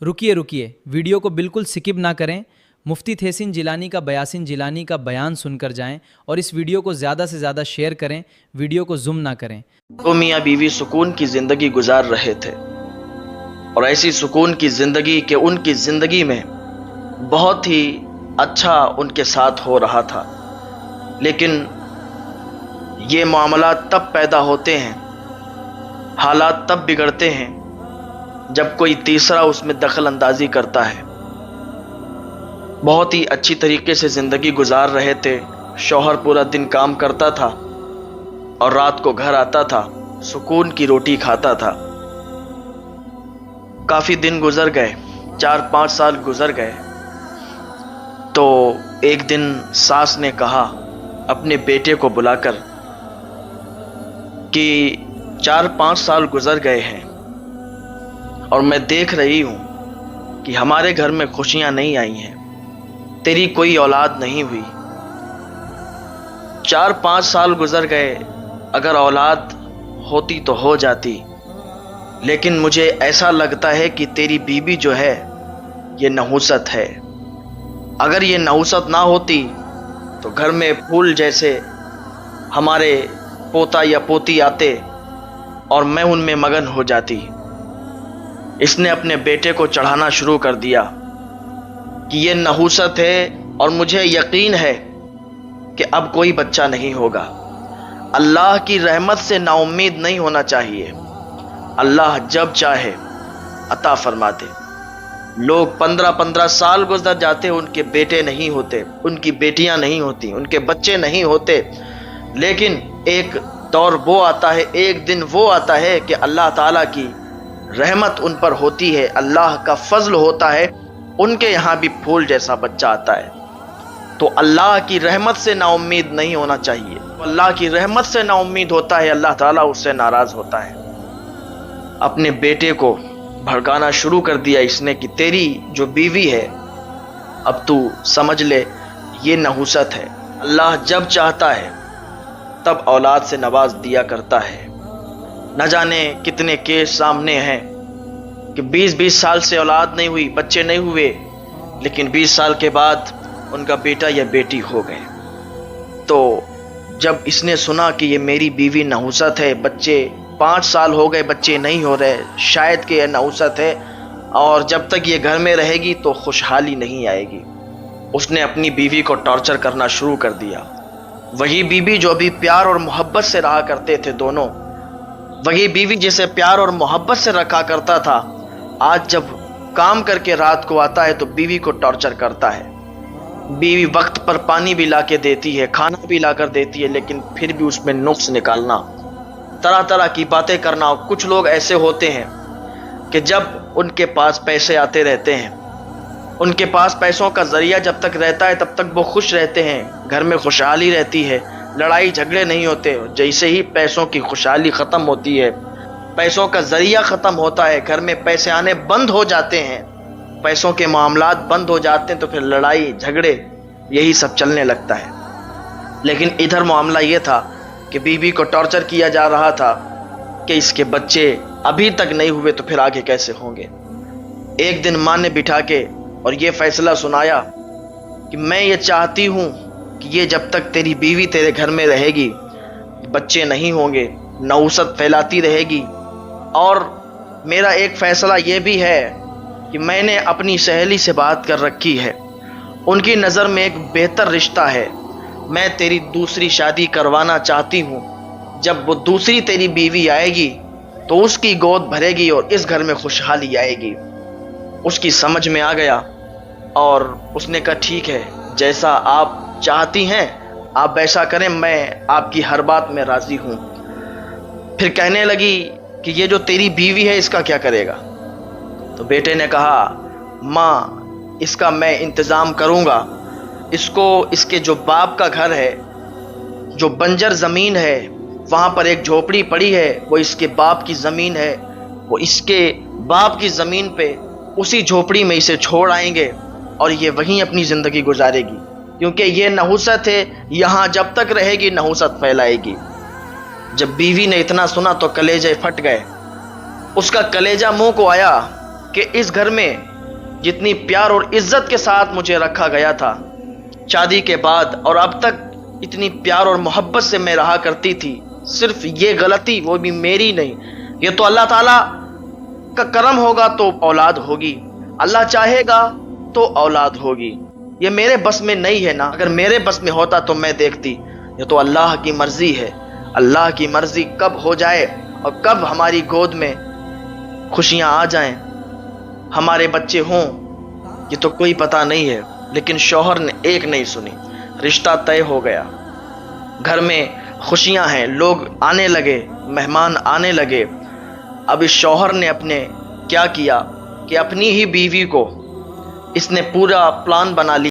रुकिए रुकिए, वीडियो को बिल्कुल स्किप ना करें। मुफ्ती थेसिन जिलानी का बयासिन जिलानी का बयान सुनकर जाएं और इस वीडियो को ज़्यादा से ज़्यादा शेयर करें, वीडियो को ज़ूम ना करें। वो मियाँ बीवी सुकून की ज़िंदगी गुजार रहे थे और ऐसी सुकून की ज़िंदगी कि उनकी ज़िंदगी में बहुत ही अच्छा उनके साथ हो रहा था। लेकिन ये मामला तब पैदा होते हैं, हालात तब बिगड़ते हैं जब कोई तीसरा उसमें दखल अंदाजी करता है। बहुत ही अच्छी तरीके से ज़िंदगी गुजार रहे थे। शौहर पूरा दिन काम करता था और रात को घर आता था, सुकून की रोटी खाता था। काफ़ी दिन गुजर गए, 4-5 साल गुजर गए तो एक दिन सास ने कहा अपने बेटे को बुलाकर कि 4-5 साल गुजर गए हैं और मैं देख रही हूँ कि हमारे घर में खुशियाँ नहीं आई हैं, तेरी कोई औलाद नहीं हुई। 4-5 साल गुजर गए, अगर औलाद होती तो हो जाती, लेकिन मुझे ऐसा लगता है कि तेरी बीबी जो है ये नहुसत है। अगर ये नहुसत ना होती तो घर में फूल जैसे हमारे पोता या पोती आते और मैं उनमें मगन हो जाती। इसने अपने बेटे को चढ़ाना शुरू कर दिया कि ये नहुसत है और मुझे यकीन है कि अब कोई बच्चा नहीं होगा। अल्लाह की रहमत से नाउम्मीद नहीं होना चाहिए। अल्लाह जब चाहे अता फरमा दे। लोग 15-15 साल गुजर जाते, उनके बेटे नहीं होते, उनकी बेटियां नहीं होती, उनके बच्चे नहीं होते। लेकिन एक दौर वो आता है, एक दिन वो आता है कि अल्लाह ताला की रहमत उन पर होती है, अल्लाह का फजल होता है, उनके यहाँ भी फूल जैसा बच्चा आता है। तो अल्लाह की रहमत से नाउम्मीद नहीं होना चाहिए। अल्लाह की रहमत से नाउम्मीद होता है, अल्लाह ताला उससे नाराज होता है। अपने बेटे को भड़काना शुरू कर दिया इसने कि तेरी जो बीवी है अब तू समझ ले ये नहुसत है। अल्लाह जब चाहता है तब औलाद से नवाज दिया करता है। न जाने कितने केस सामने हैं कि 20-20 साल से औलाद नहीं हुई, बच्चे नहीं हुए, लेकिन 20 साल के बाद उनका बेटा या बेटी हो गए। तो जब इसने सुना कि ये मेरी बीवी नहुसत है, बच्चे 5 साल हो गए बच्चे नहीं हो रहे, शायद कि यह नहुसत है और जब तक ये घर में रहेगी तो खुशहाली नहीं आएगी, उसने अपनी बीवी को टॉर्चर करना शुरू कर दिया। वही बीवी जो अभी प्यार और मोहब्बत से रहा करते थे दोनों, वही बीवी जिसे प्यार और मोहब्बत से रखा करता था, आज जब काम करके रात को आता है तो बीवी को टॉर्चर करता है। बीवी वक्त पर पानी भी ला के देती है, खाना भी ला कर देती है, लेकिन फिर भी उसमें नुक्स निकालना, तरह तरह की बातें करना। कुछ लोग ऐसे होते हैं कि जब उनके पास पैसे आते रहते हैं, उनके पास पैसों का जरिया जब तक रहता है तब तक वो खुश रहते हैं, घर में खुशहाली रहती है, लड़ाई झगड़े नहीं होते। जैसे ही पैसों की खुशहाली ख़त्म होती है, पैसों का जरिया ख़त्म होता है, घर में पैसे आने बंद हो जाते हैं, पैसों के मामलात बंद हो जाते हैं, तो फिर लड़ाई झगड़े यही सब चलने लगता है। लेकिन इधर मामला ये था कि बीवी को टॉर्चर किया जा रहा था कि इसके बच्चे अभी तक नहीं हुए तो फिर आगे कैसे होंगे। एक दिन माँ ने बिठा के और ये फैसला सुनाया कि मैं ये चाहती हूँ कि ये जब तक तेरी बीवी तेरे घर में रहेगी बच्चे नहीं होंगे, नहुसत फैलाती रहेगी। और मेरा एक फ़ैसला ये भी है कि मैंने अपनी सहेली से बात कर रखी है, उनकी नज़र में एक बेहतर रिश्ता है, मैं तेरी दूसरी शादी करवाना चाहती हूँ। जब वो दूसरी तेरी बीवी आएगी तो उसकी गोद भरेगी और इस घर में खुशहाली आएगी। उसकी समझ में आ गया और उसने कहा ठीक है, जैसा आप चाहती हैं आप वैसा करें, मैं आपकी हर बात में राज़ी हूँ। फिर कहने लगी कि ये जो तेरी बीवी है इसका क्या करेगा। तो बेटे ने कहा माँ इसका मैं इंतज़ाम करूँगा, इसको इसके जो बाप का घर है, जो बंजर ज़मीन है, वहाँ पर एक झोपड़ी पड़ी है, वो इसके बाप की ज़मीन है, वो इसके बाप की ज़मीन पे उसी झोपड़ी में इसे छोड़ आएंगे और ये वहीं अपनी ज़िंदगी गुजारेगी, क्योंकि ये नहुसत है, यहाँ जब तक रहेगी नहुसत फैलाएगी। जब बीवी ने इतना सुना तो कलेजे फट गए, उसका कलेजा मुंह को आया کہ اس گھر میں جتنی پیار اور عزت کے ساتھ مجھے رکھا گیا تھا، شادی کے بعد اور اب تک اتنی پیار اور محبت سے میں رہا کرتی تھی، صرف یہ غلطی وہ بھی میری نہیں، یہ تو اللہ تعالیٰ کا کرم ہوگا تو اولاد ہوگی، اللہ چاہے گا تو اولاد ہوگی، یہ میرے بس میں نہیں ہے نا، اگر میرے بس میں ہوتا تو میں دیکھتی، یہ تو اللہ کی مرضی ہے، اللہ کی مرضی کب ہو جائے اور کب ہماری گود میں خوشیاں آ جائیں، ہمارے بچے ہوں، یہ تو کوئی پتہ نہیں ہے۔ لیکن شوہر نے ایک نہیں سنی، رشتہ طے ہو گیا، گھر میں خوشیاں ہیں، لوگ آنے لگے، مہمان آنے لگے۔ اب اس شوہر نے کیا کیا کہ اپنی ہی بیوی کو اس نے پورا پلان بنا لیا